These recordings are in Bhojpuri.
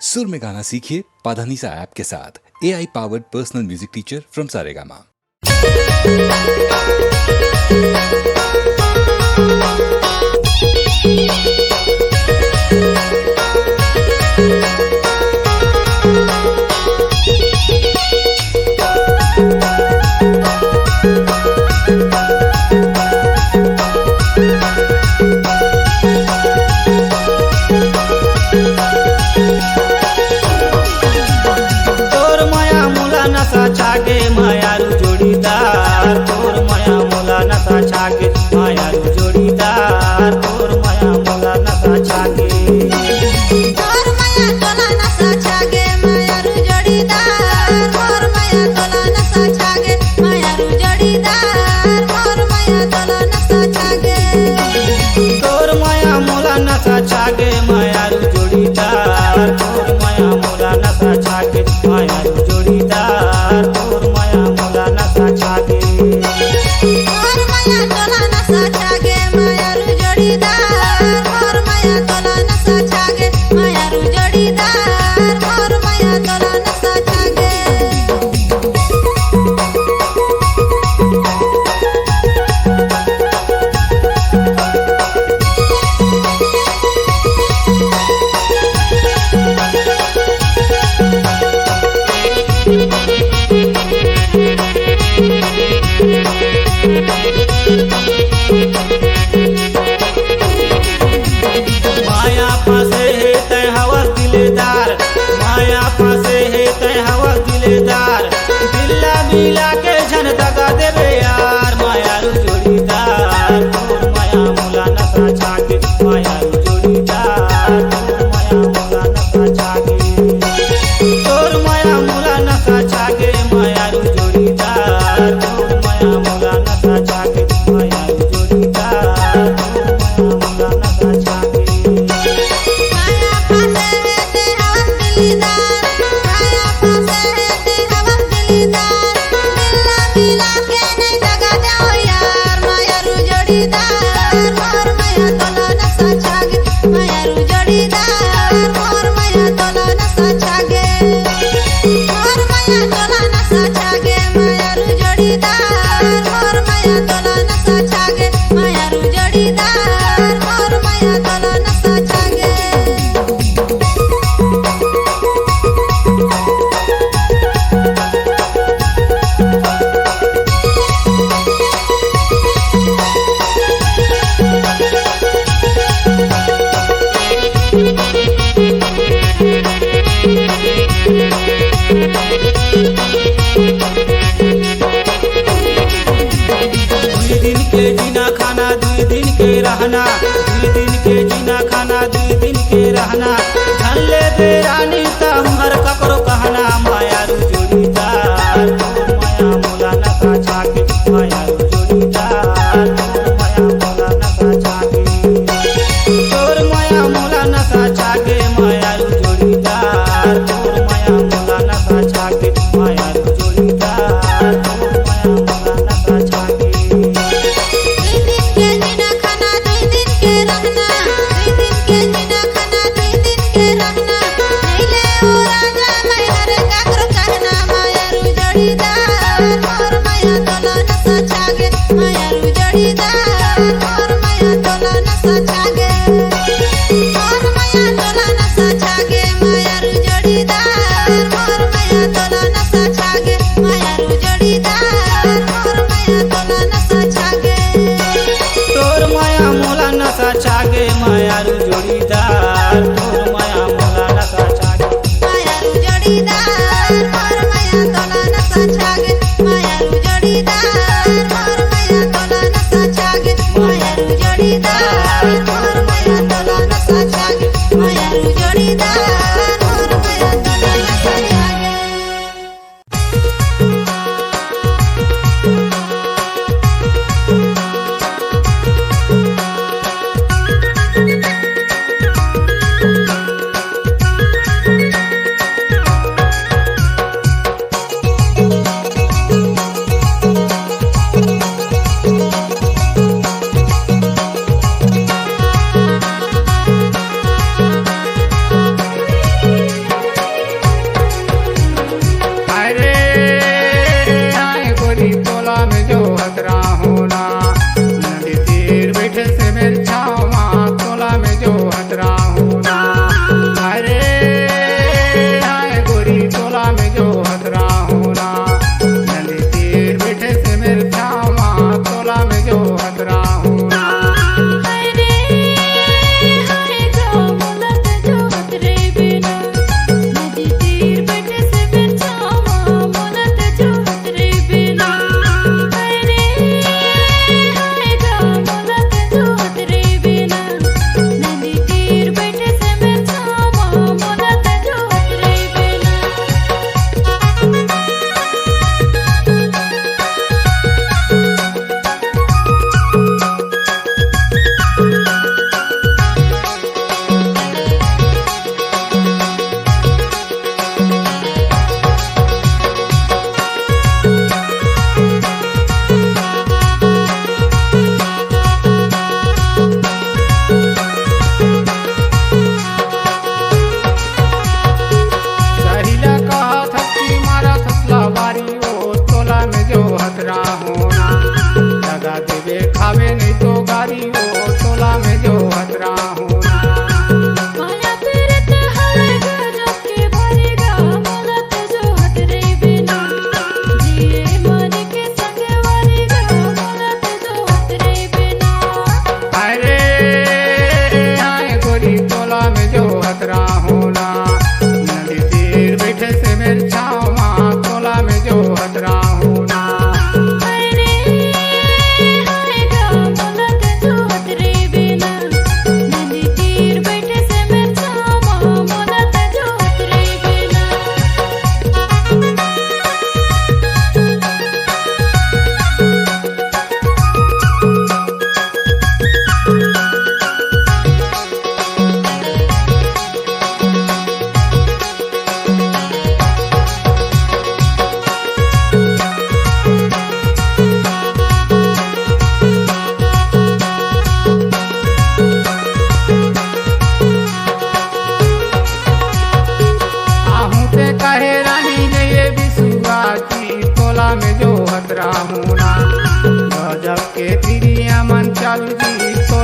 सुर में गाना सीखिए पाधानीसा ऐप के साथ। AI powered personal music teacher from Saregama. छागे मायारू जोड़ीदार तोर माया मोला नशा छागे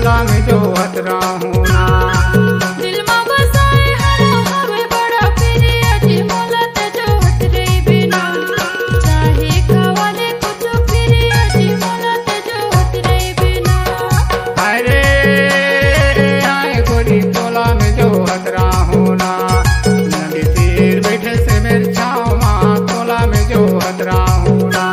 तोला में जो हत रहूं ना। दिल में बसाए हरो हवे बड़ा प्रिय जी मोलत जो हत रे बिना चाहे खवाले कुछ प्रिय जी मोलत जो हत रे बिना। अरे आए गोरी तोला में जो हत रहूं ना। नदी तीर बैठे से मेरे छाँव माँ तोला में जो हत रहूं ना।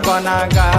बना गा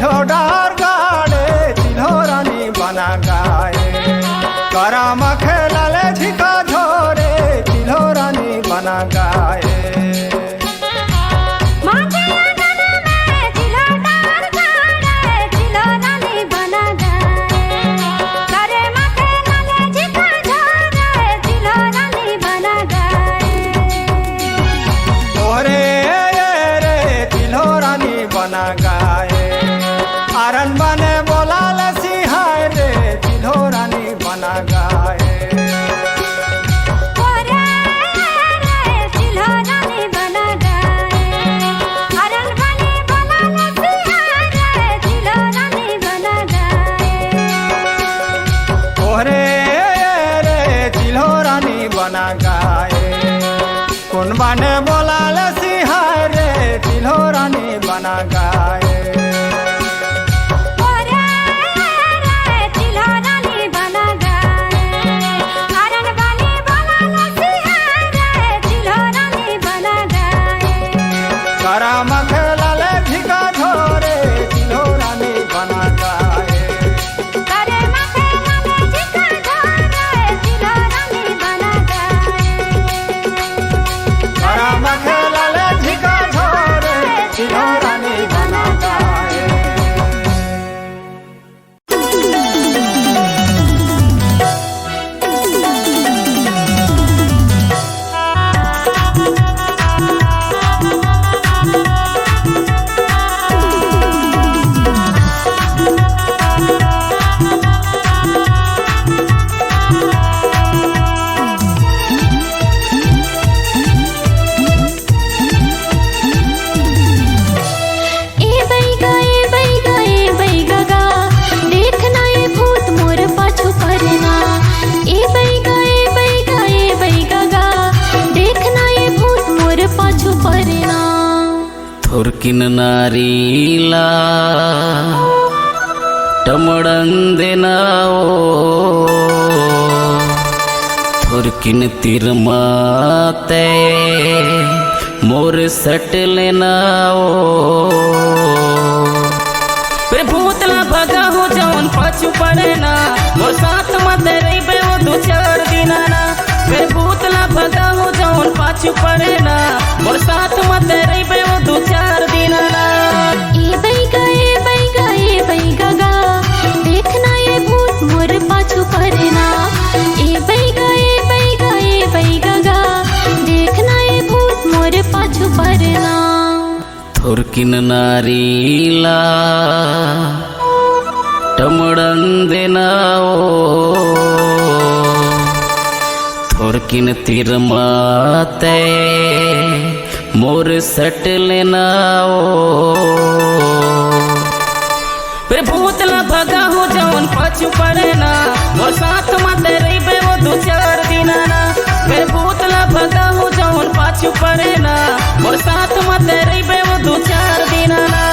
चिल्हो डार गाड़े चिल्हो रानी बना गाए करम खेलले झिका झोरे चिल्हो रानी बना गाए आरन बने बोला सिहाय रे चिल्हो रानी बना गाए ओरे रे चिल्हो रानी बना गाए कौन बने बोला सिहाय रे चिल्हो रानी बना गाए करम खेलले झिका झोरे चिल्हो रानी बना गाए करम खेलले झिका झोरे चिल्हो रानी बना गाए थुरकिन नारीला टमड़ंदेनाओ थुरकिन तिरमाते मोर सट लेनाओ फिर भूतला भगा हो जवन पाछू पड़ेना मोर साथ मत रही वो दो चार दिना ना फिर भूतला भगा हो जवन पाछू पड़ेना मोर साथ मत रही वो दो चार दिना ना ए बैगा गा देखना ये भूत मोर पाछू पड़ेना ए बैगा गा देखना ये भूत मोर पाछू पड़ेना थुरकिन नारीला टमड़ंदेनाओ थुरकिन तिरमाते मोर सट लेनाओ फिर भूतला भगा हो जवन पाछू पड़ेना मोर साथ मत रही वो दो चार दिना ना फिर भूतला भगा हो जवन पाछू पड़ेना मोर साथ मत रही वो दो चार दिना ना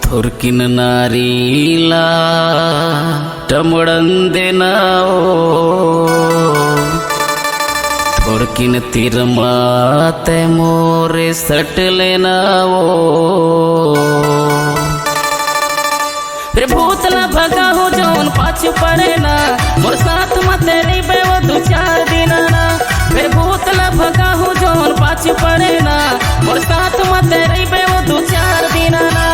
थुरकिन नारीला टमड़ंदेनाओ थुरकिन तिरमाते मोरे सट लेनाओ फिर भूतला भगा हो जौन पाछू पड़ेना मोर साथ मत रही वो दो चार दिना ना फिर भूतला भगा हो जौन पाछू पड़ेना मोर साथ मत रही वो दो चार दिना ना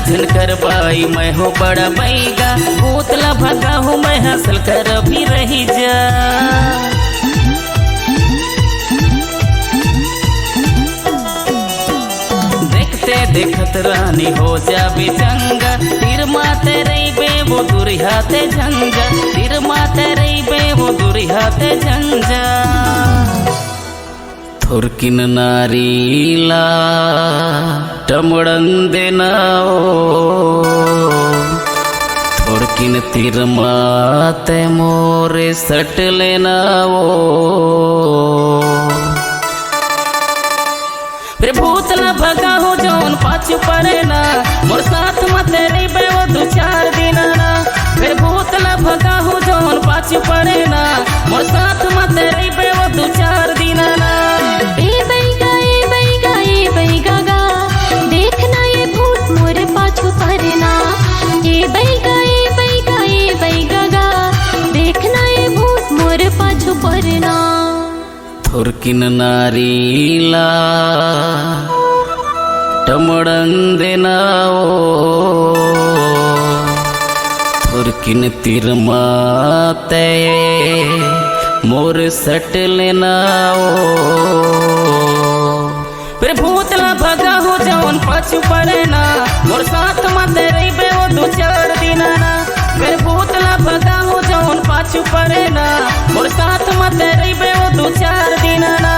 साजन कर पाई मैं हो बड़ा बैगा भूतला भगा हूँ मैं हंसल कर भी रही जा देखते देखत रानी हो जाबी चंगा तीर माते रही बे वो दूरी हाथे झंझा तीर माते रही बे वो दूरी हाथे झंझा थुरकिन नारीला टमड़ंदे नाओ थुरकिन तीर माते मोरे सट लेनाओ फिर भूतला भगा हो जौन पाछू पड़े ना मोर साथ मत रही बे वो दो चार दिन ना फिर भूतला भगा हो जौन पाछू पड़े ना मोर साथ मत रही बे वो दो चार दिन ना ए बैगा गा देखना ये भूत मोर पाछू पड़ना ए बैगा गा देखना ये भूत मोर पाछू पड़ना थुरकिन नारीला टमड़ंदे नाओ थुरकिन तीर माते मोर सट लेनाओ फिर भूतला भगा हो जौन पाछू पड़े ना मोर साथ मत रही बे वो दो चार दिन ना फिर भूतला भगा हो जौन पाछू पड़े ना मोर साथ मत रही बे वो दो चार दिन ना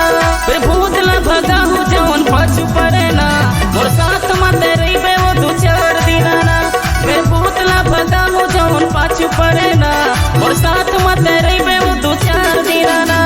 फिर भूतला भगा हो जौन पाछू पड़े ना मोर साथ मत रही बे वो दो चार दिन ना फिर भूतला भगा हो जौन पाछू पड़े ना मोर साथ मत रही बे वो दो चार दिन ना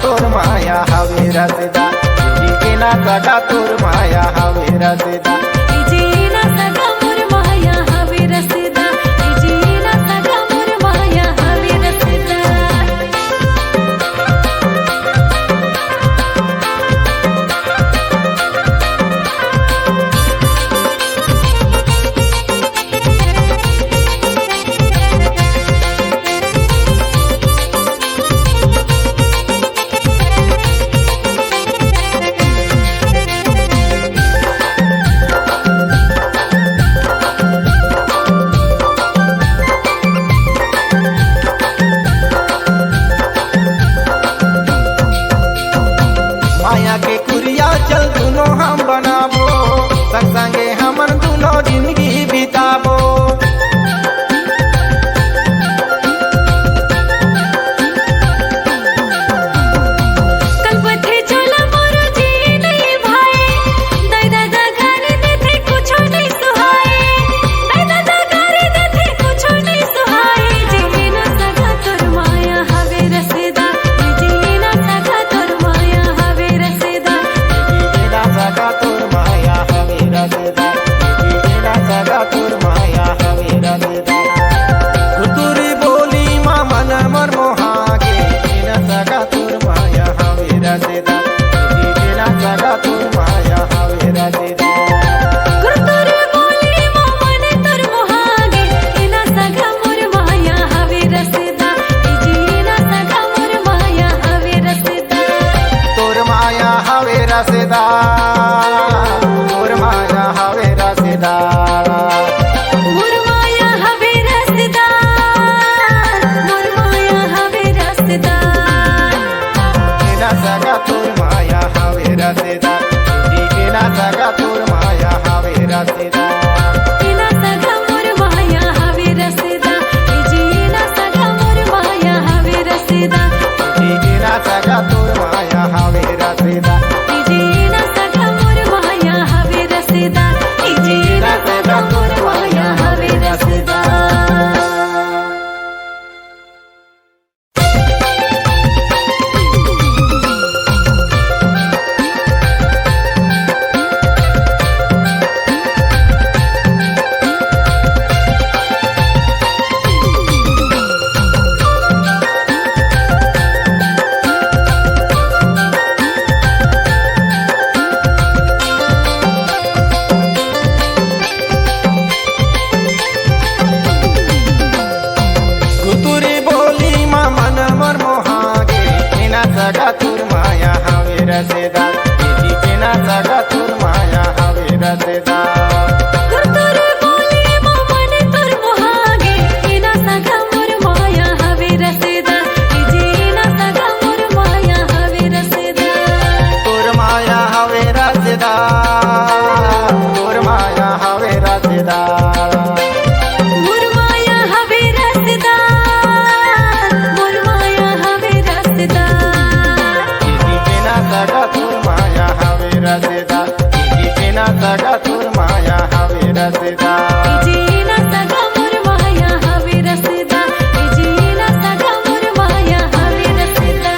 तोर माया हवे रसदा जीना सगा तोर माया हवे रसदा जीना सगा मोर माया हवे रसदा जीना सगा मोर माया हवे रसदा माया के कुरिया चल दुनो हम बनाबो संग संगे हमन दुनो जिंदगी बिताबो कलपथे चला मोर जी नहीं भाई दाई दादा गारी देथे कुछो नहीं सुहाए दाई दादा गारी देथे कुछो नहीं सुहाए जीना सगा तोर माया हवे रसदा जीना सगा तोर माया हवे रसदा जीना सगा तोर माया हवे रसदा जीना सगा तोर माया हवे रसदा तुरी बोली मा मन मोर मोहागे जीना सगा तोर माया हवे रसदा जीना सगा तोर माया हवे रसदा गुरतुर बोली मन तोर मोहागे इना सगा मोर माया हवे रसदा जीना सगा मोर माया हवे रसदा तोर माया हवे रसदा तोर माया हवे रसदा मोर माया हवे रसदा मोर माया हवे रसदा जीना सगा तोर माया हवे रसदा जीना सगा तोर माया हवे रसदा इना सगा मोर माया हवे रसदा जीना सगा मोर माया हवे रसदा जीना सगा तोर माया हवे रसदा जीना सगा मोर माया हवे रसदा जीना सगा मोर माया हवे रसदा तुरी बोली मा मन मोर मोहागे जीना सगा तोर माया हवे रसदा जीना सगा तोर माया हवे रसदा गुरतुर बोली मन तोर मोहागे इना सगा मोर माया हवे रसदा जीना सगा मोर माया हवे रसदा तोर माया हवे रसदा तोर माया हवे रसदा मोर माया हवे रसदा मोर माया हवे रसदा जीना सगा तोर माया हवे रसदा जीना सगा तोर माया हवे रसदा जीना सगा मोर माया हवे रसदा जीना सगा मोर माया हवे रसदा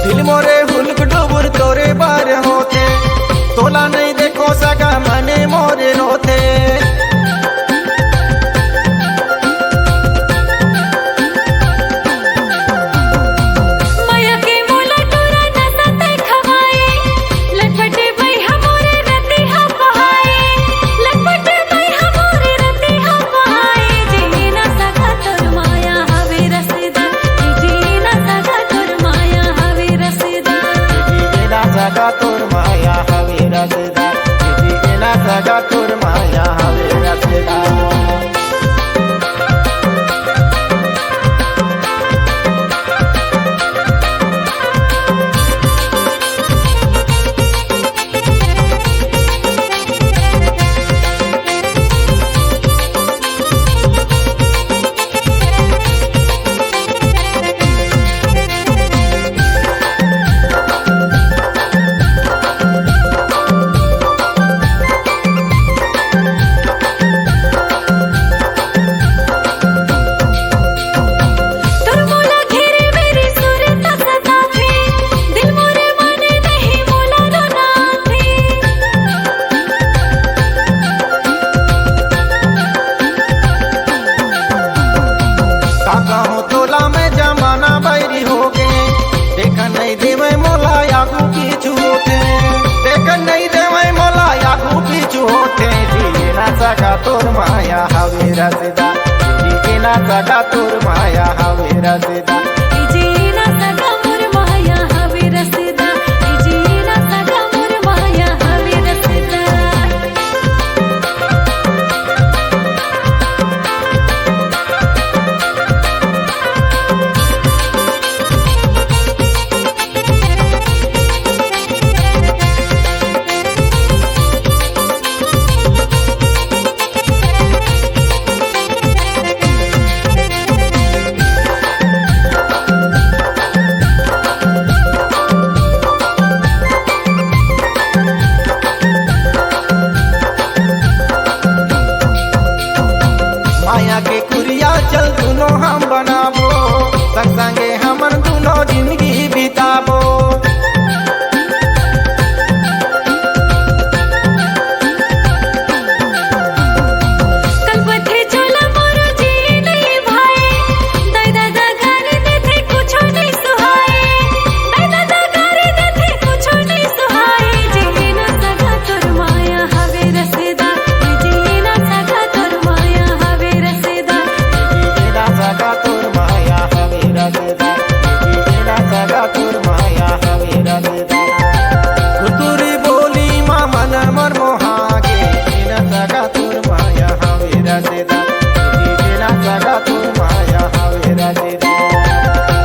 दिल मोरे हुल्क डुबुर तोरे बार होते तोला नहीं देखो सगा मने मोरे रोते माया के मोला टोरा नसते खवाए लटपटे भई हमोरे रति हम बहाए लटपटे भई हमोरे रति हम बहाए जीना सगा तोर माया हवे रसदा जीना सगा तोर माया हवे रसदा जीना सगा तोर माया हवे रसदा जीना सगा तोर माया हवे रसदा तोर माया हवे रसदा जीना सगा तोर माया हवे रसदा जीना सगा मोर माया हवे रसदा जीना सगा मोर माया हवे रसदा माया के कुरिया चल दुनो हम बनाबो संग संगे हमन दुनो जिंदगी बिताबो कलपथे चला मोर जी नहीं भाई दाई दादा गारी देथे कुछो नहीं सुहाए दाई दादा गारी देथे कुछो नहीं सुहाए जीना सगा तोर माया हवे रसदा जीना सगा तोर माया हवे रसदा जीना सगा तोर माया हवे रसदा जीना सगा तोर माया हवे रसदा तुरी बोली मा मन मोर मोहागे जीना सगा तोर माया हवे रसदा जीना सगा तोर माया हवे रसदा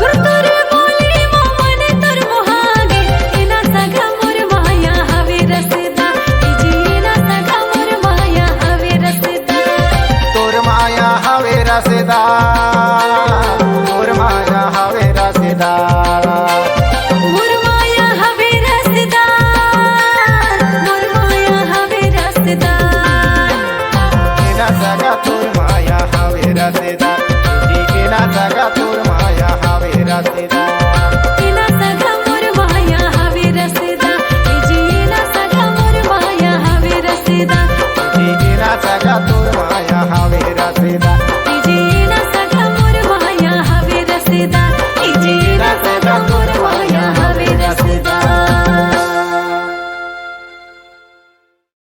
गुरुतोर बोली मोमने तोर मोहागे जीना सगा मोर माया हवे रसदा जीना सगा मोर माया हवे रसदा तोर माया हवे रसदा तोर माया हवे रसदा मोर माया हवे रसदा मोर माया हवे रसदा जीना सगा तोर माया हवे रसदा जीना सगा तोर माया हवे रसदा जीना सगा मोर माया हवे रसदा जीना सगा मोर माया हवे रसदा जीना सगा तोर माया हवे रसदा